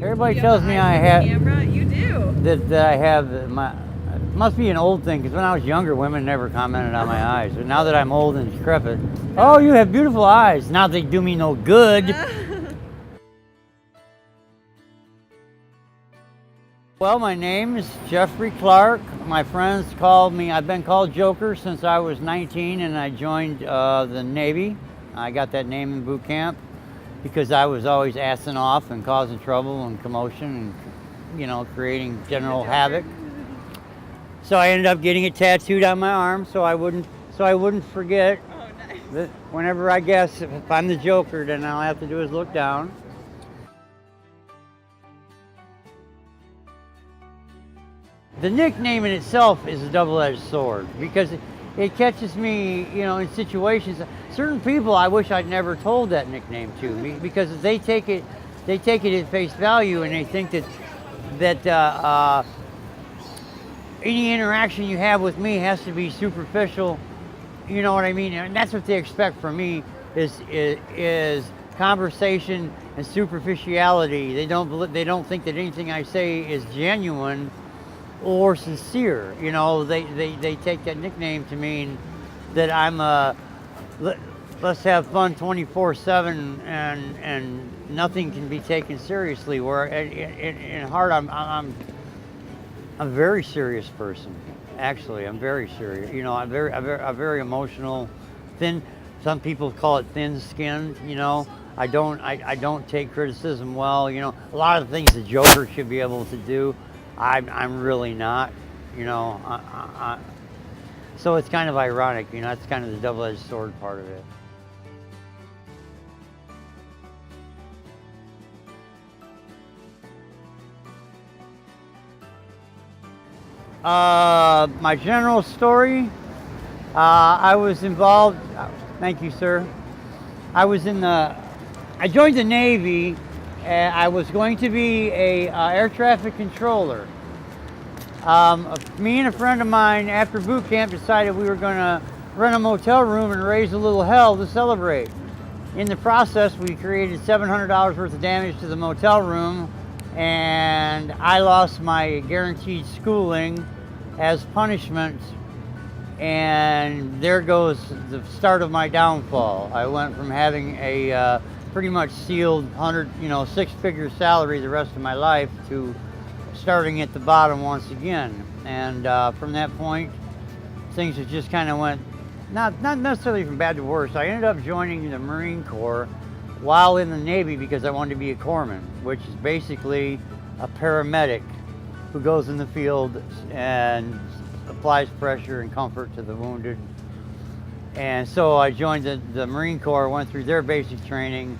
Everybody tells me I have camera. You do. that I have my. It must be an old thing because when I was younger, women never commented on my eyes. But now that I'm old and decrepit, oh, you have beautiful eyes. Now they do me no good. Well, my name is Jeffrey Clark. My friends called me, I've been called Joker since I was 19 and I joined the Navy. I got that name in boot camp because I was always assing off and causing trouble and commotion and, you know, creating general havoc. So I ended up getting it tattooed on my arm so I wouldn't forget. Oh, nice. That whenever I guess if I'm the Joker, then all I have to do is look down. The nickname in itself is a double-edged sword because it catches me, you know, in situations. Certain people I wish I'd never told that nickname to because they take it at face value and they think that any interaction you have with me has to be superficial. You know what I mean? And that's what they expect from me is conversation and superficiality. They don't think that anything I say is genuine or sincere. You know, they take that nickname to mean that I'm let's have fun 24/7 and nothing can be taken seriously. Where in heart I'm a very serious person. Actually, I'm very serious. You know, I'm very emotional, thin. Some people call it thin-skinned. You know, I don't take criticism well. You know, a lot of things the Joker should be able to do, I'm really not. You know, so it's kind of ironic. You know, that's kind of the double-edged sword part of it. My general story, I was involved, thank you, sir. I joined the Navy, and I was going to be a air traffic controller. Me and a friend of mine, after boot camp, decided we were going to rent a motel room and raise a little hell to celebrate. In the process, we created $700 worth of damage to the motel room, and I lost my guaranteed schooling as punishment, and there goes the start of my downfall. I went from having a pretty much sealed six-figure salary the rest of my life to starting at the bottom once again. And from that point, things just kind of went not necessarily from bad to worse. I ended up joining the Marine Corps while in the Navy because I wanted to be a corpsman, which is basically a paramedic who goes in the field and applies pressure and comfort to the wounded. And so I joined the Marine Corps, went through their basic training,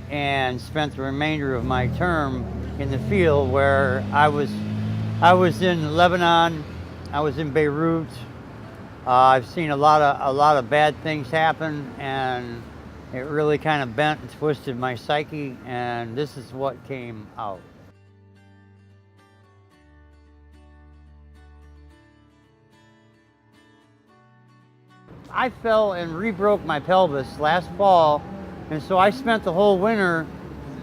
and spent the remainder of my term in the field where I was in Lebanon, I was in Beirut. I've seen a lot of bad things happen, and it really kind of bent and twisted my psyche, and this is what came out. I fell and re-broke my pelvis last fall, and so I spent the whole winter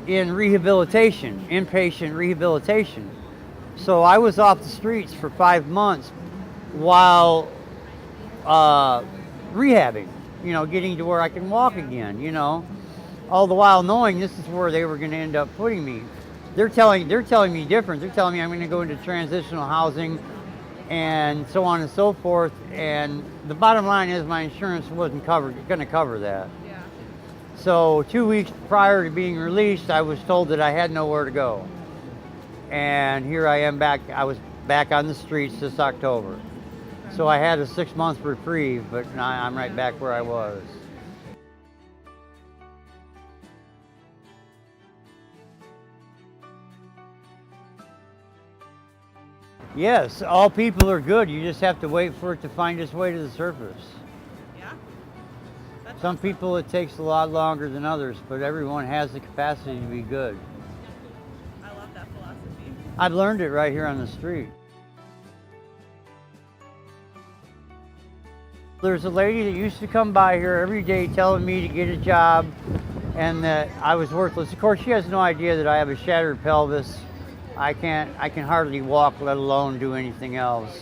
in rehabilitation, inpatient rehabilitation. So I was off the streets for 5 months while rehabbing, you know, getting to where I can walk again, you know, all the while knowing this is where they were going to end up putting me. They're telling me different. They're telling me I'm going to go into transitional housing and so on and so forth. And the bottom line is my insurance wasn't going to cover that. Yeah. So 2 weeks prior to being released, I was told that I had nowhere to go. And here I am back. I was back on the streets this October. So I had a 6-month reprieve, but now I'm right back where I was. Yes, all people are good. You just have to wait for it to find its way to the surface. Yeah. That's Some awesome. people it takes a lot longer than others, but everyone has the capacity to be good. I love that philosophy. I've learned it right here on the street. There's a lady that used to come by here every day telling me to get a job and that I was worthless. Of course, she has no idea that I have a shattered pelvis. I can hardly walk, let alone do anything else.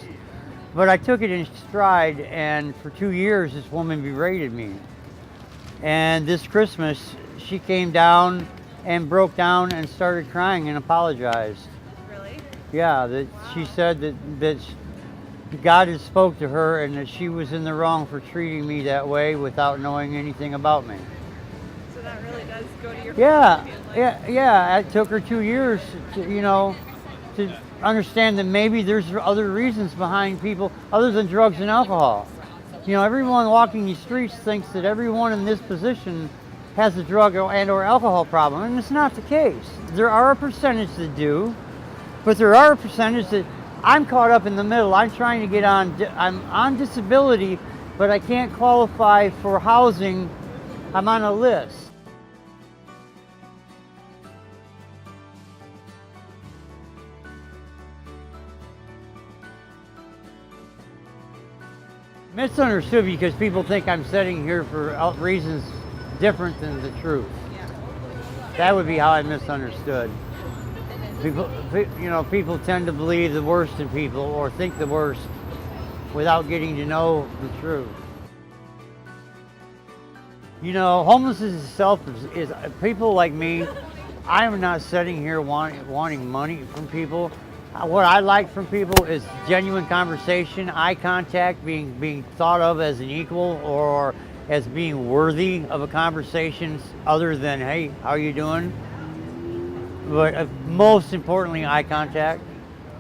But I took it in stride, and for 2 years, this woman berated me. And this Christmas, she came down and broke down and started crying and apologized. Really? Yeah, that she said that God had spoke to her and that she was in the wrong for treating me that way without knowing anything about me. So that really does go to your Yeah, philosophy of, like, yeah. It took her 2 years to understand that maybe there's other reasons behind people other than drugs and alcohol. Everyone walking these streets thinks that everyone in this position has a drug and or alcohol problem, and it's not the case. There are a percentage that do, but there are a percentage that I'm caught up in the middle. I'm trying to get on, I'm on disability, but I can't qualify for housing. I'm on a list. Misunderstood because people think I'm sitting here for reasons different than the truth. That would be how I misunderstood. People tend to believe the worst in people or think the worst without getting to know the truth. Homelessness itself is people like me. I am not sitting here wanting money from people. What I like from people is genuine conversation, eye contact, being thought of as an equal or as being worthy of a conversation other than, hey, how you doing? But most importantly, eye contact.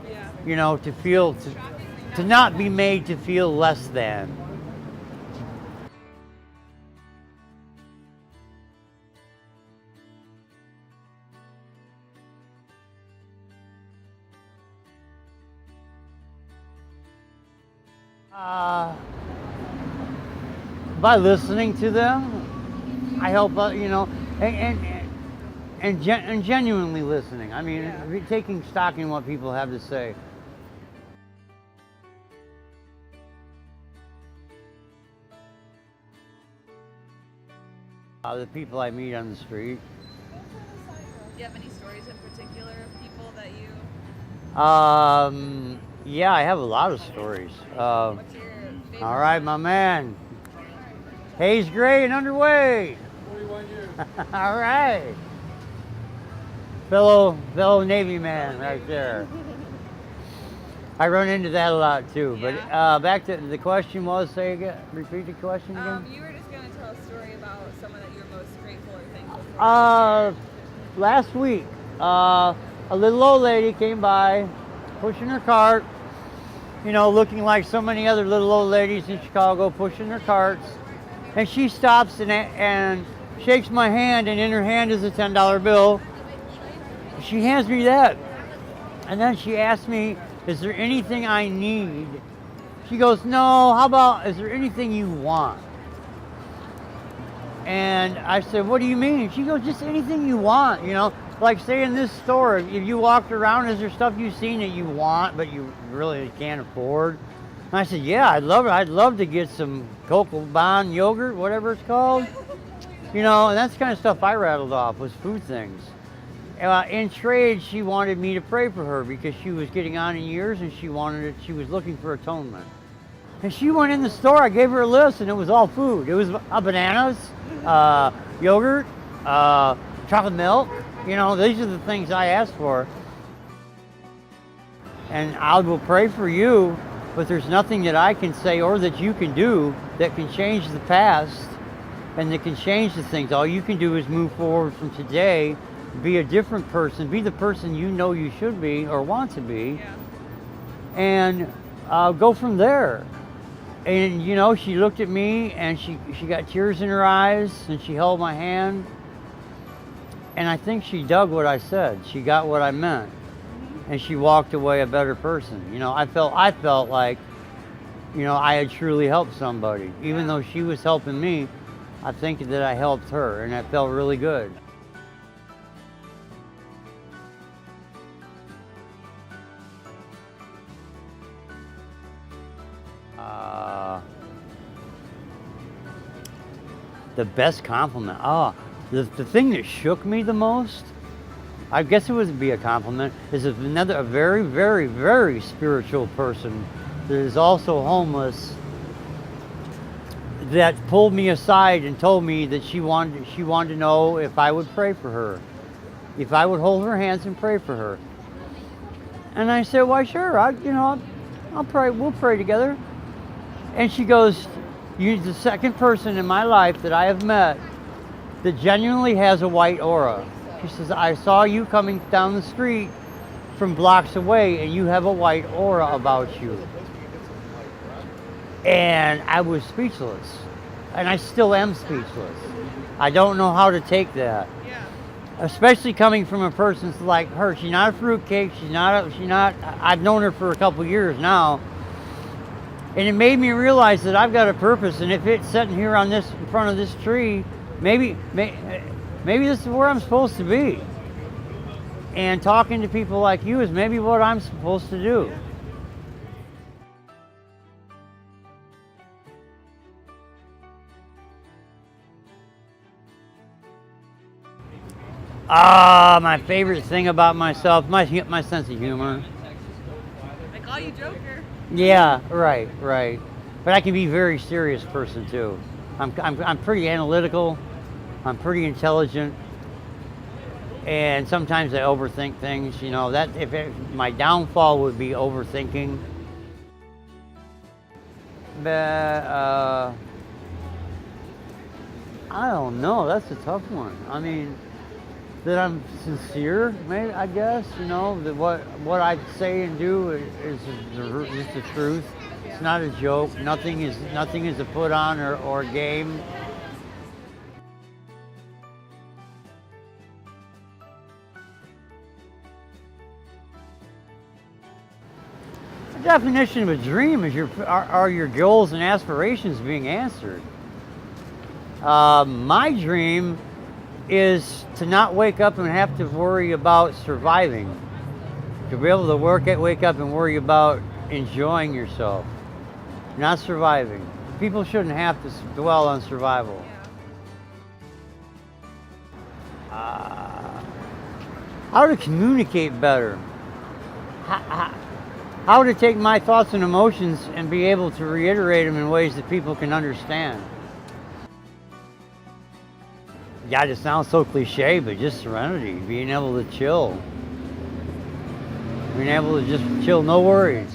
Yeah. To not be made to feel less than. By listening to them, I help, and genuinely listening. I mean, taking stock in what people have to say. The people I meet on the street. Do you have any stories in particular of people that you... Yeah, I have a lot of stories. What's your favorite? All right, my man. Hayes Gray and underway. 41 years. All right. Fellow Navy man right there. I run into that a lot too. But back to the question repeat the question again. You were just going to tell a story about someone that you're most grateful or thankful for. Last week, a little old lady came by, pushing her cart, looking like so many other little old ladies in Chicago pushing their carts. And she stops and shakes my hand, and in her hand is a $10 bill. She hands me that. And then she asks me, is there anything I need? She goes, no, how about, is there anything you want? And I said, what do you mean? She goes, just anything you want, like say in this store, if you walked around, is there stuff you've seen that you want but you really can't afford? And I said, yeah, I'd love to get some Cocoa Bon yogurt, whatever it's called. And that's the kind of stuff I rattled off was food things. In trade, she wanted me to pray for her because she was getting on in years and she was looking for atonement. And she went in the store, I gave her a list, and it was all food. It was bananas, yogurt, chocolate milk. These are the things I asked for. And I will pray for you, but there's nothing that I can say or that you can do that can change the past and that can change the things. All you can do is move forward from today, be a different person, be the person you know you should be or want to be, and go from there. And she looked at me and she got tears in her eyes and she held my hand, and I think she dug what I said. She got what I meant, and she walked away a better person. I felt like I had truly helped somebody. Even though she was helping me, I think that I helped her, and that felt really good. The best compliment. The thing that shook me the most, I guess it would be a compliment, is if a very, very, very spiritual person that is also homeless that pulled me aside and told me that she wanted to know if I would pray for her, if I would hold her hands and pray for her. And I said, "Why, sure, I'll pray. We'll pray together." And she goes, "You're the second person in my life that I have met that genuinely has a white aura." She says, "I saw you coming down the street from blocks away, and you have a white aura about you." And I was speechless. And I still am speechless. I don't know how to take that. Yeah. Especially coming from a person like her. She's not a fruitcake. She's not, I've known her for a couple years now. And it made me realize that I've got a purpose. And if it's sitting here in front of this tree, maybe this is where I'm supposed to be. And talking to people like you is maybe what I'm supposed to do. My favorite thing about myself, my sense of humor. I call you Joker. Yeah, right. But I can be a very serious person too. I'm pretty analytical. I'm pretty intelligent, and sometimes I overthink things. My downfall would be overthinking. But I don't know. That's a tough one. I mean, that I'm sincere, maybe, I guess, that what I say and do is just the truth. It's not a joke. Nothing is a put on or game. The definition of a dream is are your goals and aspirations being answered. My dream is to not wake up and have to worry about surviving. To be able to wake up and worry about enjoying yourself, not surviving. People shouldn't have to dwell on survival. How to communicate better. How to take my thoughts and emotions and be able to reiterate them in ways that people can understand. God, it sounds so cliche, but just serenity, being able to chill. Being able to just chill, no worries.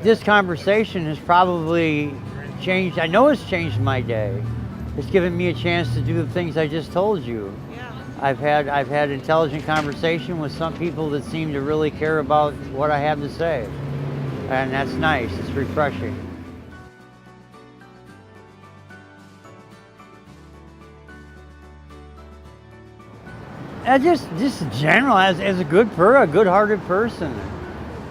This conversation has probably changed, I know it's changed my day. It's given me a chance to do the things I just told you. Yeah. I've had intelligent conversation with some people that seem to really care about what I have to say. And that's nice, it's refreshing. Just in general, as a good-hearted person.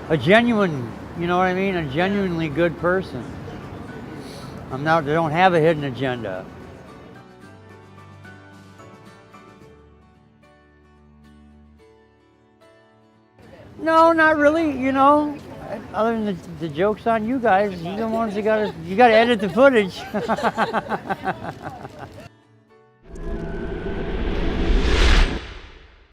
A genuine, you know what I mean? A genuinely good person. I don't have a hidden agenda. No, not really, other than the jokes on you guys. You're the ones that you gotta edit the footage.